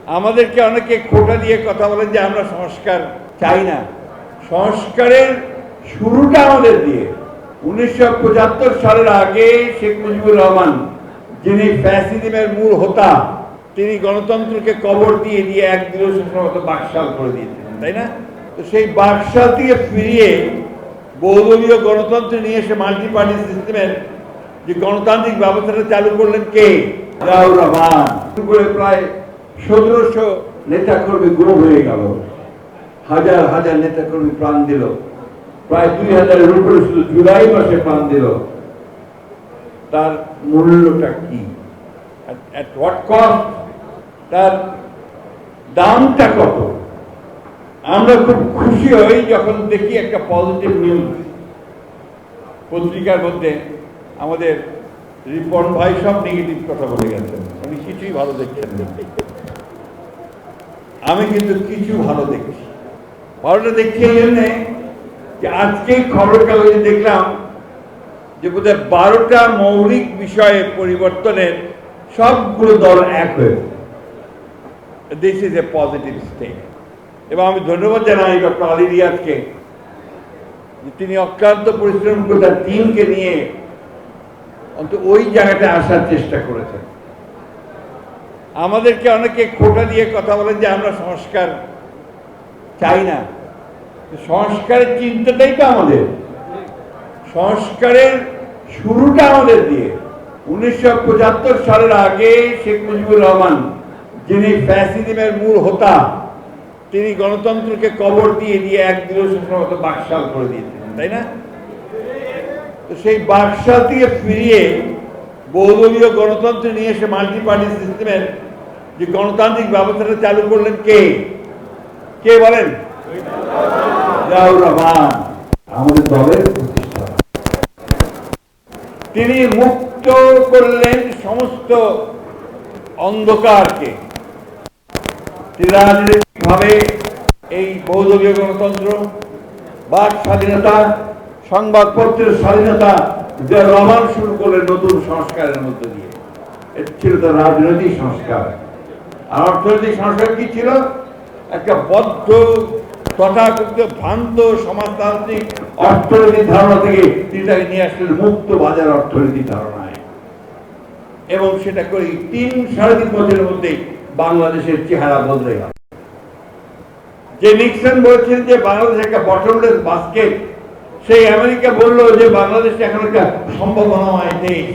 আমাদেরকে অনেকে খোঁটা দিয়ে কথা বলেন যে আমরা সংস্কার চাই না। সংস্কারের শুরুটা আমাদের দিয়ে। 1975 সালের আগে শেখ মুজিবুর রহমান, যিনি ফ্যাসিজমের মূল হোতা, তিনি গণতন্ত্রকে কবর দিয়ে দিয়ে এক দিবসের মতো বাকশাল করে দিয়েছিলেন, তাই না? তো সেই বাকশাল থেকে ফিরিয়ে বহুদলীয় গণতন্ত্র নিয়ে এসে মাল্টি পার্টি সিস্টেমের যে গণতান্ত্রিক ব্যবস্থাটা চালু করলেন কে? জিয়াউর রহমান। প্রায় 1700 নেতাকর্মী গুম হয়ে গেল, হাজার হাজার নেতাকর্মী প্রাণ দিল, প্রায় 2000-এর উপরে শুধু জুলাই মাসে প্রাণ দিল। তার মূল্যটা কি? at what cost? তার দামটা কত? আমরা খুব খুশি হই যখন দেখি একটা পজিটিভ নিউজ পত্রিকার মধ্যে। আমাদের রিপন ভাই সব নেগেটিভ কথা বলে গেছেন, উনি কিছুই ভালো দেখছেন না। আমি কিন্তু কিছু ভালো দেখছি। ভালোটা দেখছি এই জন্যে যে আজকে খবর কাগজে দেখলাম যে বোধহয় 12টা মৌলিক বিষয়ে পরিবর্তনের সবগুলো দল এক হয়েছে। This is a positive step. এবং আমি ধন্যবাদ জানাই ডক্টর আলী রিয়াজকে, তিনি অক্লান্ত পরিশ্রম করে তার টিমকে নিয়ে অন্তত ওই জায়গাটা আসার চেষ্টা করেছেন। আমাদেরকে অনেকে খোঁটা দিয়ে কথা বলেন যে আমরা সংস্কার চাই না। সংস্কারের চিন্তাটাই তো আমাদের। সংস্কারের শুরুটা আমাদের দিয়ে। 1975 সালের আগে শেখ মুজিবুর রহমান, যিনি ফ্যাসিজমের মূল হোতা, তিনি গণতন্ত্রকে কবর দিয়ে দিয়ে এক দিবসের মতো বাকশাল করে দিয়েছিলেন, তাই না? তো সেই বাকশাল থেকে ফিরিয়ে বহুদলীয় গণতন্ত্র নিয়ে এসে মাল্টি পার্টি সিস্টেমের যে গণতান্ত্রিক ব্যবস্থাটা চালু করলেন কে? কে বলেন? জিয়াউর রহমান, আমাদের দলের প্রতিষ্ঠা। তিনি মুক্ত করলেন সমস্ত অন্ধকারকে। রাজনৈতিকভাবে এই বহুদলীয় গণতন্ত্র, বাক স্বাধীনতা, সংবাদপত্রের স্বাধীনতা, জিয়াউর রহমান শুরু করলেন নতুন সংস্কারের মধ্য দিয়ে। এটা ছিল তার রাজনৈতিক সংস্কার। আর অর্থনৈতিক সংস্কার কি ছিল? একটা বদ্ধ তথাকথিত ভ্রান্ত সমাজতান্ত্রিক অর্থনৈতিক ধারণা থেকে তিনি তাকে নিয়ে আসলেন মুক্ত বাজার অর্থনৈতিক ধারণায়। এবং সেটা করে 3-3.5 বছরের মধ্যে বাংলাদেশের চেহারা বদলে গেল। যে নিক্সন বলছেন যে বাংলাদেশ একটা বটমলেস বাস্কেট, সেই আমেরিকা বলল যে বাংলাদেশ এখন একটা সম্ভাবনাময় দেশ।